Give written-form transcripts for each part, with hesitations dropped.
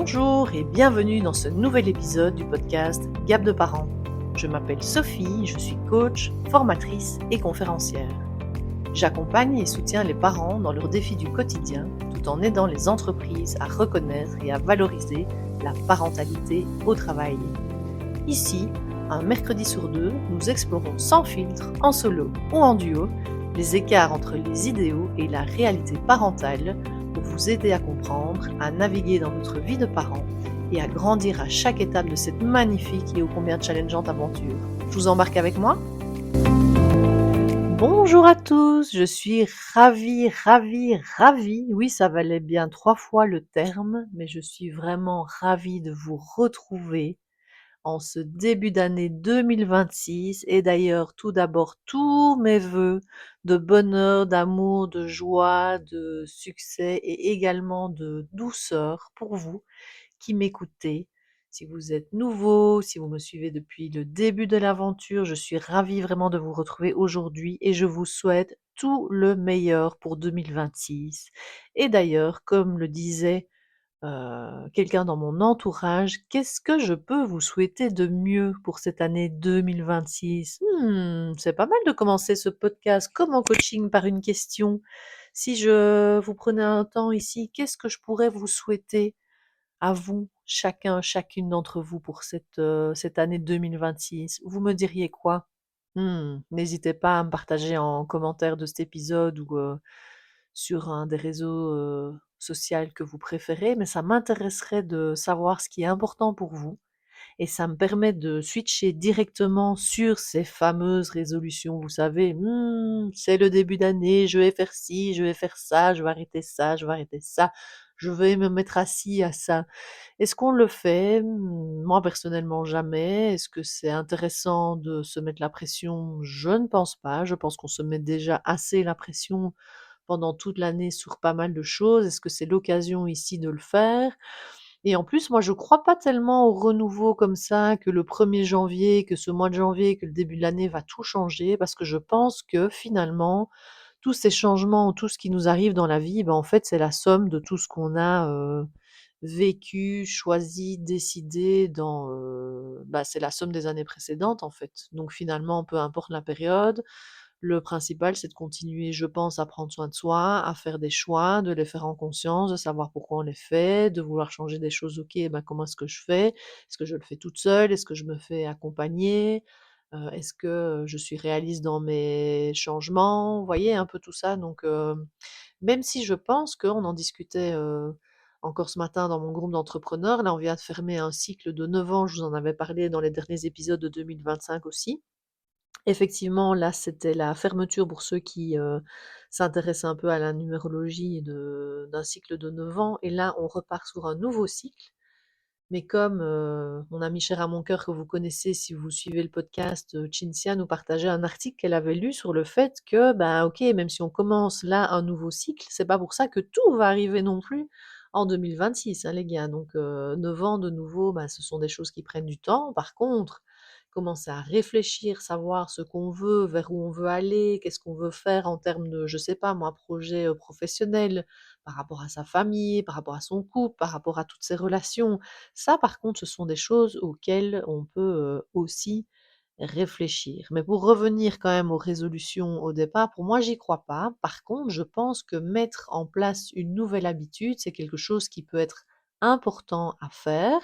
Bonjour et bienvenue dans ce nouvel épisode du podcast Gap de parents. Je m'appelle Sophie, je suis coach, formatrice et conférencière. J'accompagne et soutiens les parents dans leurs défis du quotidien tout en aidant les entreprises à reconnaître et à valoriser la parentalité au travail. Ici, un mercredi sur deux, nous explorons sans filtre, en solo ou en duo, les écarts entre les idéaux et la réalité parentale pour vous aider à comprendre, à naviguer dans votre vie de parent et à grandir à chaque étape de cette magnifique et ô combien challengeante aventure. Je vous embarque avec moi? Bonjour à tous, je suis ravie, oui ça valait bien 3 fois le terme, mais je suis vraiment ravie de vous retrouver en ce début d'année 2026 et d'ailleurs tout d'abord tous mes vœux de bonheur, d'amour, de joie, de succès et également de douceur pour vous qui m'écoutez. Si vous êtes nouveau, si vous me suivez depuis le début de l'aventure, je suis ravie vraiment de vous retrouver aujourd'hui et je vous souhaite tout le meilleur pour 2026. Et d'ailleurs, comme le disait quelqu'un dans mon entourage, qu'est-ce que je peux vous souhaiter de mieux pour cette année 2026? C'est pas mal de commencer ce podcast comme en coaching par une question. Si je vous prenais un temps ici, qu'est-ce que je pourrais vous souhaiter à vous, chacun, chacune d'entre vous pour cette année 2026? Vous me diriez quoi? N'hésitez pas à me partager en commentaire de cet épisode ou sur un des réseaux sociaux que vous préférez, mais ça m'intéresserait de savoir ce qui est important pour vous et ça me permet de switcher directement sur ces fameuses résolutions. Vous savez, c'est le début d'année, je vais faire ci, je vais faire ça, je vais arrêter ça, je vais arrêter ça, je vais me mettre à ci, à ça. Est-ce qu'on le fait? Moi personnellement jamais. Est-ce que c'est intéressant de se mettre la pression? Je ne pense pas. Je pense qu'on se met déjà assez la pression pendant toute l'année sur pas mal de choses. Est-ce que c'est l'occasion ici de le faire? Et en plus, moi je crois pas tellement au renouveau comme ça, que le 1er janvier, que ce mois de janvier, que le début de l'année va tout changer parce que je pense que finalement, tous ces changements, tout ce qui nous arrive dans la vie, ben, en fait, c'est la somme de tout ce qu'on a, vécu, choisi, décidé dans, bah, c'est la somme des années précédentes, en fait. Donc finalement, peu importe la période, le principal, c'est de continuer, je pense, à prendre soin de soi, à faire des choix, de les faire en conscience, de savoir pourquoi on les fait, de vouloir changer des choses. OK, ben, comment est-ce que je fais? Est-ce que je le fais toute seule? Est-ce que je me fais accompagner? Est-ce que je suis réaliste dans mes changements? Vous voyez un peu tout ça? Donc, même si je pense qu'on en discutait, encore ce matin dans mon groupe d'entrepreneurs, là, on vient de fermer un cycle de 9 ans, je vous en avais parlé dans les derniers épisodes de 2025 aussi. Effectivement, là, c'était la fermeture pour ceux qui, s'intéressent un peu à la numérologie d'un cycle de 9 ans et là, on repart sur un nouveau cycle. Mais comme, mon amie chère à mon cœur que vous connaissez si vous suivez le podcast, Cinzia nous partageait un article qu'elle avait lu sur le fait que, ben, OK, même si on commence là un nouveau cycle, c'est pas pour ça que tout va arriver non plus en 2026, hein, les gars. Donc, 9 ans de nouveau, bah, ce sont des choses qui prennent du temps. Par contre, commencer à réfléchir, savoir ce qu'on veut, vers où on veut aller, qu'est-ce qu'on veut faire en termes de, je sais pas moi, projet, professionnel, par rapport à sa famille, par rapport à son couple, par rapport à toutes ses relations. Ça, par contre, ce sont des choses auxquelles on peut, aussi réfléchir. Mais pour revenir quand même aux résolutions au départ, pour moi, j'y crois pas. Par contre, je pense que mettre en place une nouvelle habitude, c'est quelque chose qui peut être important à faire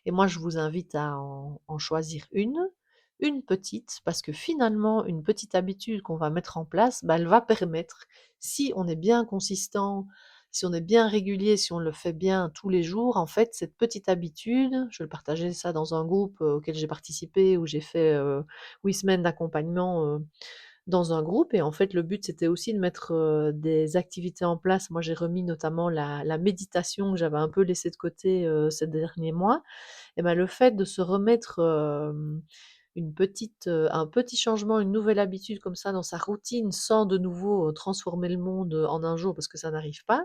et moi, je vous invite à en choisir une petite, parce que finalement, une petite habitude qu'on va mettre en place, bah, elle va permettre, si on est bien consistant, si on est bien régulier, si on le fait bien tous les jours, en fait, cette petite habitude, je le partageais ça dans un groupe, auquel j'ai participé, où j'ai fait, 8 semaines d'accompagnement, dans un groupe et en fait, le but, c'était aussi de mettre, des activités en place. Moi, j'ai remis notamment la méditation que j'avais un peu laissée de côté, ces derniers mois et ben le fait de se remettre, un petit changement, une nouvelle habitude comme ça dans sa routine sans de nouveau, transformer le monde, en un jour parce que ça n'arrive pas,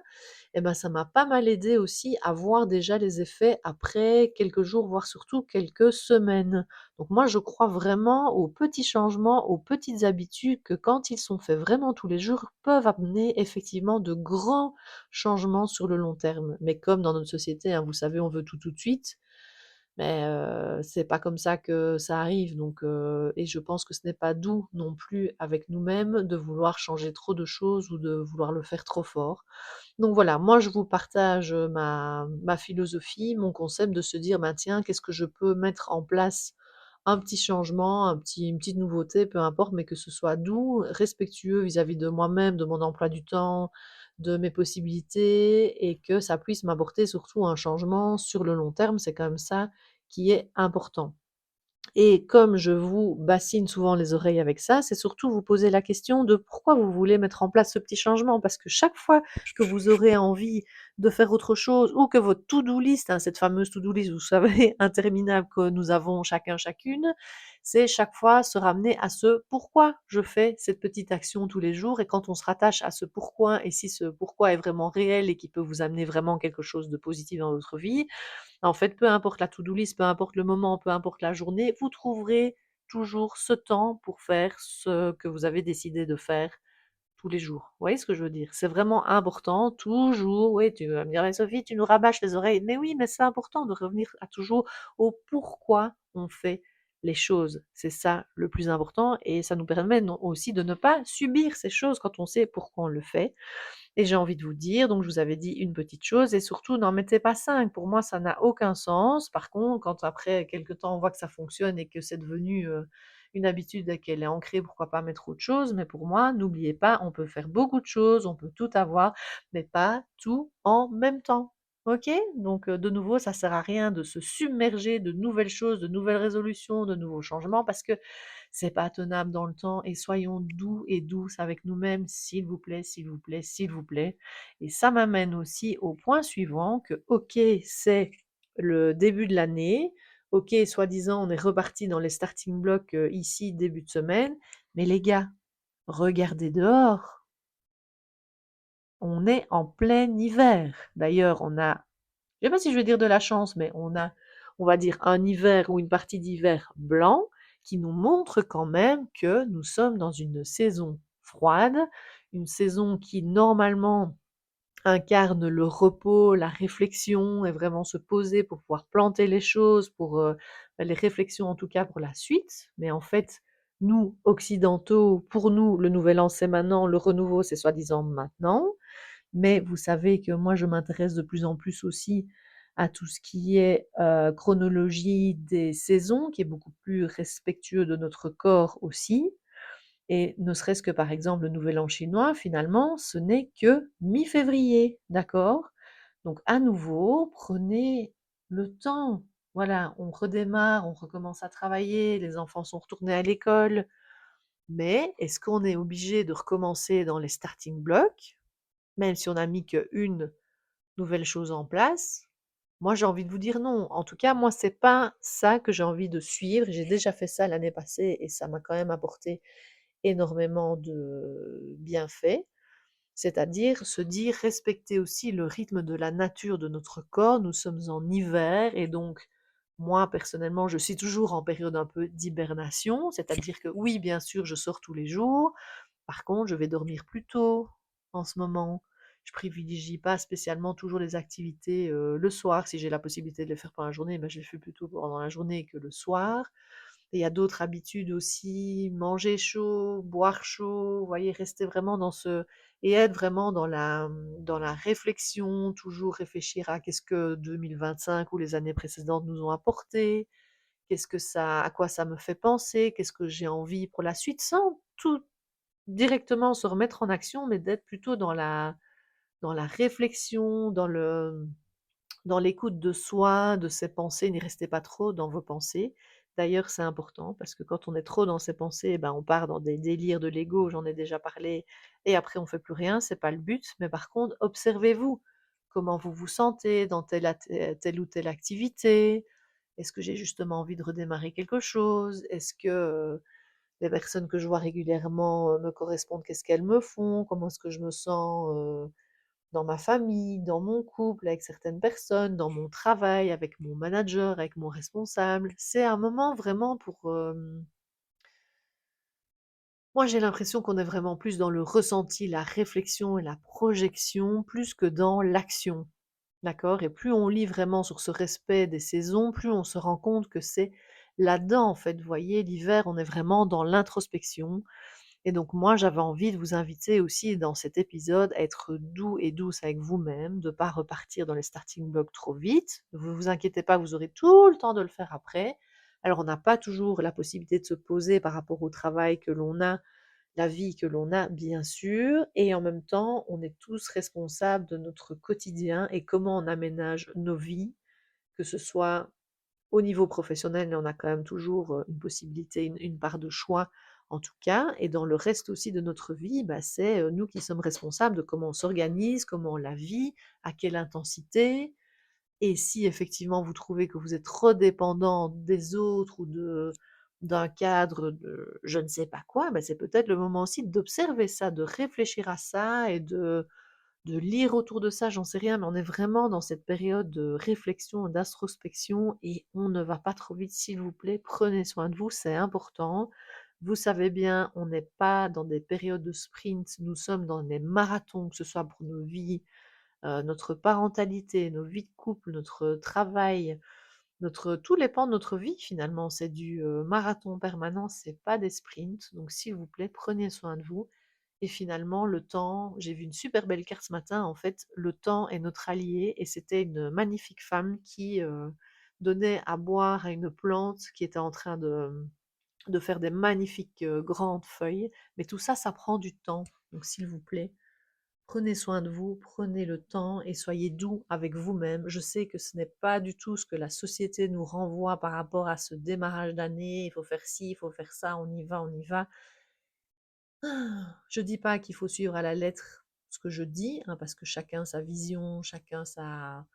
et ben, ça m'a pas mal aidé aussi à voir déjà les effets après quelques jours, voire surtout quelques semaines. Donc moi, je crois vraiment aux petits changements, aux petites habitudes que quand ils sont faits vraiment tous les jours, peuvent amener effectivement de grands changements sur le long terme. Mais comme dans notre société, hein, vous savez, on veut tout, tout de suite, mais c'est pas comme ça que ça arrive donc et je pense que ce n'est pas doux non plus avec nous-mêmes de vouloir changer trop de choses ou de vouloir le faire trop fort. Donc voilà, moi je vous partage, ma philosophie, mon concept de se dire: «Ben tiens, qu'est-ce que je peux mettre en place?» Un petit changement, une petite nouveauté, peu importe, mais que ce soit doux, respectueux vis-à-vis de moi-même, de mon emploi du temps, de mes possibilités et que ça puisse m'apporter surtout un changement sur le long terme. C'est quand même ça qui est important. Et comme je vous bassine souvent les oreilles avec ça, c'est surtout vous poser la question de pourquoi vous voulez mettre en place ce petit changement. Parce que chaque fois que vous aurez envie de faire autre chose ou que votre to-do list, hein, cette fameuse to-do list, vous savez, interminable que nous avons chacun, chacune, c'est chaque fois se ramener à ce pourquoi je fais cette petite action tous les jours. Et quand on se rattache à ce pourquoi, et si ce pourquoi est vraiment réel et qui peut vous amener vraiment quelque chose de positif dans votre vie, en fait, peu importe la to-do list, peu importe le moment, peu importe la journée, vous trouverez toujours ce temps pour faire ce que vous avez décidé de faire tous les jours. Vous voyez ce que je veux dire? C'est vraiment important, toujours, oui, tu vas me dire: «Mais Sophie, tu nous rabâches les oreilles». Mais oui, mais c'est important de revenir à toujours au pourquoi on fait les choses. C'est ça le plus important et ça nous permet aussi de ne pas subir ces choses quand on sait pourquoi on le fait. Et j'ai envie de vous dire, donc je vous avais dit une petite chose et surtout n'en mettez pas 5. Pour moi, ça n'a aucun sens. Par contre, quand après quelque temps on voit que ça fonctionne et que c'est devenu, une habitude et qu'elle est ancrée, pourquoi pas mettre autre chose? Mais pour moi, n'oubliez pas, on peut faire beaucoup de choses, on peut tout avoir, mais pas tout en même temps. OK? Donc, de nouveau, ça sert à rien de se submerger de nouvelles choses, de nouvelles résolutions, de nouveaux changements parce que c'est pas tenable dans le temps et soyons doux et douces avec nous-mêmes, s'il vous plaît, s'il vous plaît, s'il vous plaît. Et ça m'amène aussi au point suivant que, OK, c'est le début de l'année, OK, soi-disant, on est reparti dans les starting blocks ici, début de semaine, mais les gars, regardez dehors, on est en plein hiver. D'ailleurs, on a, je sais pas si je vais dire de la chance, mais on a, on va dire, un hiver ou une partie d'hiver blanc qui nous montre quand même que nous sommes dans une saison froide, une saison qui normalement incarne le repos, la réflexion et vraiment se poser pour pouvoir planter les choses, pour les réflexions en tout cas pour la suite. Mais en fait, nous, occidentaux, pour nous, le nouvel an c'est maintenant, le renouveau c'est soi-disant maintenant. Mais vous savez que moi, je m'intéresse de plus en plus aussi à tout ce qui est chronologie des saisons, qui est beaucoup plus respectueux de notre corps aussi. Et ne serait-ce que par exemple le nouvel an chinois, finalement, ce n'est que mi-février, d'accord? Donc à nouveau, prenez le temps. Voilà, on redémarre, on recommence à travailler, les enfants sont retournés à l'école. Mais est-ce qu'on est obligé de recommencer dans les starting blocks, même si on a mis qu'une nouvelle chose en place? Moi, j'ai envie de vous dire non. En tout cas, moi, c'est pas ça que j'ai envie de suivre. J'ai déjà fait ça l'année passée et ça m'a quand même apporté énormément de bienfaits. C'est-à-dire se dire respecter aussi le rythme de la nature de notre corps. Nous sommes en hiver et donc moi personnellement, je suis toujours en période un peu d'hibernation, c'est-à-dire que oui, bien sûr, je sors tous les jours. Par contre, je vais dormir plus tôt en ce moment. Je privilégie pas spécialement toujours les activités le soir. Si j'ai la possibilité de les faire pendant la journée, ben, je les fais plutôt pendant la journée que le soir. Et il y a d'autres habitudes aussi, manger chaud, boire chaud, vous voyez, rester vraiment dans ce et être vraiment dans la réflexion, toujours réfléchir à qu'est-ce que 2025 ou les années précédentes nous ont apporté, qu'est-ce que ça, à quoi ça me fait penser, qu'est-ce que j'ai envie pour la suite, sans tout directement se remettre en action, mais d'être plutôt dans la réflexion, dans l'écoute de soi, de ses pensées, n'y restez pas trop dans vos pensées. D'ailleurs, c'est important parce que quand on est trop dans ses pensées, eh ben, on part dans des délires de l'ego, j'en ai déjà parlé, et après on fait plus rien, c'est pas le but. Mais par contre, observez-vous comment vous vous sentez dans telle ou telle activité. Est-ce que j'ai justement envie de redémarrer quelque chose? Est-ce que, les personnes que je vois régulièrement, me correspondent? Qu'est-ce qu'elles me font? Comment est-ce que je me sens, dans ma famille, dans mon couple, avec certaines personnes, dans mon travail, avec mon manager, avec mon responsable? C'est un moment vraiment pour, moi j'ai l'impression qu'on est vraiment plus dans le ressenti, la réflexion et la projection, plus que dans l'action. D'accord? Et plus on lit vraiment sur ce respect des saisons, plus on se rend compte que c'est là-dedans, en fait. Vous voyez, l'hiver, on est vraiment dans l'introspection. Et donc moi, j'avais envie de vous inviter aussi dans cet épisode à être doux et douce avec vous-même, de ne pas repartir dans les starting blocks trop vite. Ne vous inquiétez pas, vous aurez tout le temps de le faire après. Alors on n'a pas toujours la possibilité de se poser par rapport au travail que l'on a, la vie que l'on a, bien sûr, et en même temps, on est tous responsables de notre quotidien et comment on aménage nos vies, que ce soit au niveau professionnel, on a quand même toujours une possibilité, une part de choix en tout cas, et dans le reste aussi de notre vie, bah, c'est nous qui sommes responsables de comment on s'organise, comment on la vit, à quelle intensité, et si effectivement vous trouvez que vous êtes trop dépendant des autres ou d'un cadre de je ne sais pas quoi, bah, c'est peut-être le moment aussi d'observer ça, de réfléchir à ça et de lire autour de ça, j'en sais rien, mais on est vraiment dans cette période de réflexion, d'introspection et on ne va pas trop vite, s'il vous plaît. Prenez soin de vous, c'est important. Vous savez bien, on n'est pas dans des périodes de sprint, nous sommes dans des marathons, que ce soit pour nos vies, notre parentalité, nos vies de couple, notre travail, tous les pans de notre vie finalement. C'est du marathon permanent, c'est pas des sprints. Donc s'il vous plaît, prenez soin de vous. Et finalement, le temps, j'ai vu une super belle carte ce matin, en fait, le temps est notre allié et c'était une magnifique femme qui donnait à boire à une plante qui était en train de faire des magnifiques grandes feuilles. Mais tout ça, ça prend du temps. Donc s'il vous plaît, prenez soin de vous, prenez le temps et soyez doux avec vous-même. Je sais que ce n'est pas du tout ce que la société nous renvoie par rapport à ce démarrage d'année. Il faut faire ci, il faut faire ça, on y va, on y va. Je dis pas qu'il faut suivre à la lettre ce que je dis, hein, parce que chacun sa vision, chacun sa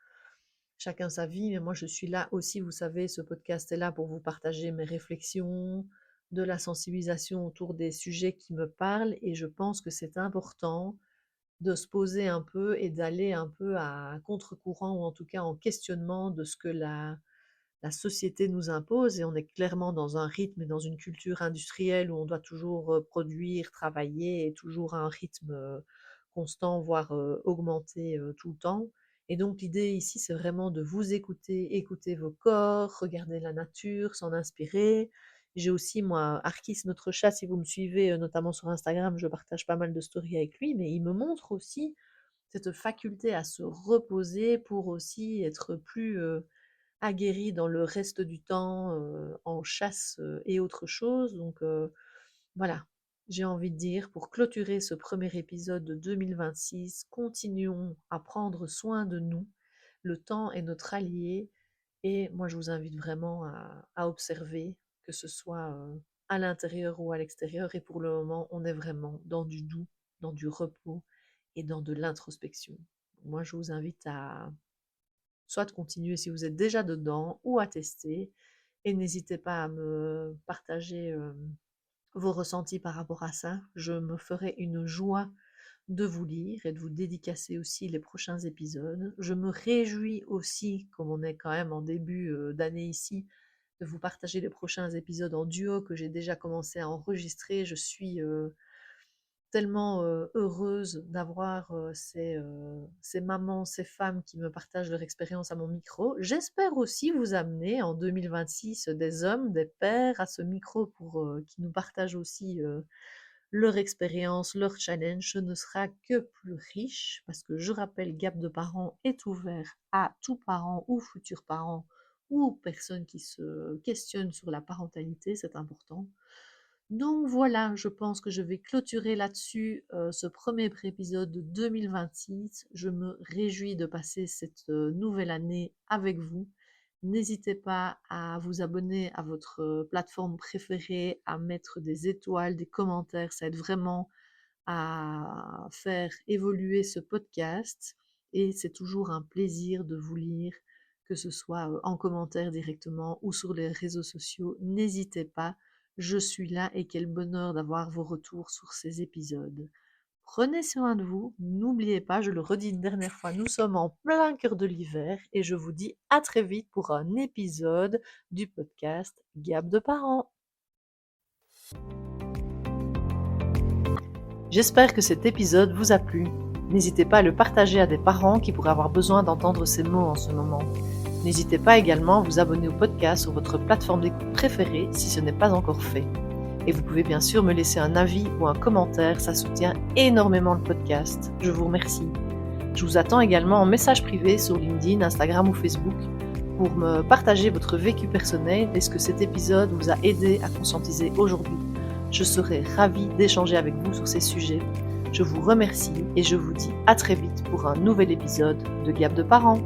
vie, mais moi je suis là aussi, vous savez, ce podcast est là pour vous partager mes réflexions, de la sensibilisation autour des sujets qui me parlent, et je pense que c'est important de se poser un peu et d'aller un peu à contre-courant, ou en tout cas en questionnement de ce que la société nous impose, et on est clairement dans un rythme et dans une culture industrielle où on doit toujours produire, travailler, et toujours à un rythme constant, voire augmenté tout le temps. Et donc l'idée ici, c'est vraiment de vous écouter, écouter vos corps, regarder la nature, s'en inspirer. J'ai aussi, moi, Arkis, notre chat, si vous me suivez, notamment sur Instagram, je partage pas mal de stories avec lui, mais il me montre aussi cette faculté à se reposer pour aussi être plus aguerri dans le reste du temps, en chasse, et autre chose. Donc, voilà, j'ai envie de dire, pour clôturer ce premier épisode de 2026, continuons à prendre soin de nous. Le temps est notre allié et moi, je vous invite vraiment à observer, que ce soit, à l'intérieur ou à l'extérieur, et pour le moment, on est vraiment dans du doux, dans du repos et dans de l'introspection. Moi, je vous invite à soit de continuer si vous êtes déjà dedans ou à tester. Et n'hésitez pas à me partager vos ressentis par rapport à ça. Je me ferai une joie de vous lire et de vous dédicacer aussi les prochains épisodes. Je me réjouis aussi, comme on est quand même en début d'année ici, de vous partager les prochains épisodes en duo que j'ai déjà commencé à enregistrer. Je suis tellement heureuse d'avoir ces mamans, ces femmes qui me partagent leur expérience à mon micro. J'espère aussi vous amener en 2026 des hommes, des pères à ce micro pour qui nous partagent aussi leur expérience, leur challenge. Ce ne sera que plus riche parce que je rappelle, Gap de parents est ouvert à tout parent ou futur parent ou personne qui se questionne sur la parentalité, c'est important. Donc voilà, je pense que je vais clôturer là-dessus ce premier épisode de 2026. Je me réjouis de passer cette nouvelle année avec vous. N'hésitez pas à vous abonner à votre plateforme préférée, à mettre des étoiles, des commentaires. Ça aide vraiment à faire évoluer ce podcast. Et c'est toujours un plaisir de vous lire, que ce soit en commentaire directement ou sur les réseaux sociaux. N'hésitez pas, je suis là et quel bonheur d'avoir vos retours sur ces épisodes. Prenez soin de vous, n'oubliez pas, je le redis une dernière fois, nous sommes en plein cœur de l'hiver et je vous dis à très vite pour un épisode du podcast Gab de parents. J'espère que cet épisode vous a plu. N'hésitez pas à le partager à des parents qui pourraient avoir besoin d'entendre ces mots en ce moment. N'hésitez pas également à vous abonner au podcast sur votre plateforme d'écoute préférée si ce n'est pas encore fait. Et vous pouvez bien sûr me laisser un avis ou un commentaire, ça soutient énormément le podcast. Je vous remercie. Je vous attends également en message privé sur LinkedIn, Instagram ou Facebook pour me partager votre vécu personnel et ce que cet épisode vous a aidé à conscientiser aujourd'hui. Je serai ravie d'échanger avec vous sur ces sujets. Je vous remercie et je vous dis à très vite pour un nouvel épisode de Gab de parents.